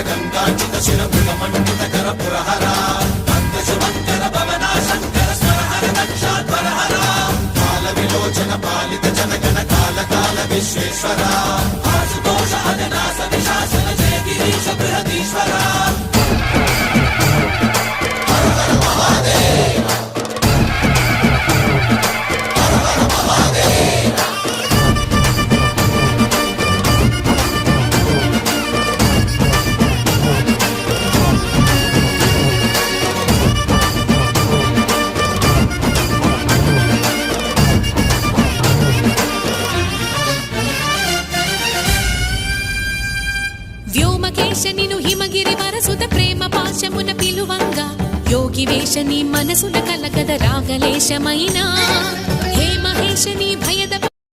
గంగాచిత శిర మృగమండిత కర పురహర భక్త శుభంకర భవనా శంకర స్వరహర దక్షాధ్వరహర కాల విలోచన పాలిత జనగణ కాల కాల విశ్వేశ్వర ఆశుతోష అజనాస విశాసన జయ గిరీశ బృహదీశ్వర వ్యోమకేశనిను హిమగిరి వరసుత ప్రేమ పాశమున పిలువంగా యోగి వేషని మనసున కలగద రాగలేశమైనా హే మహేశని భయద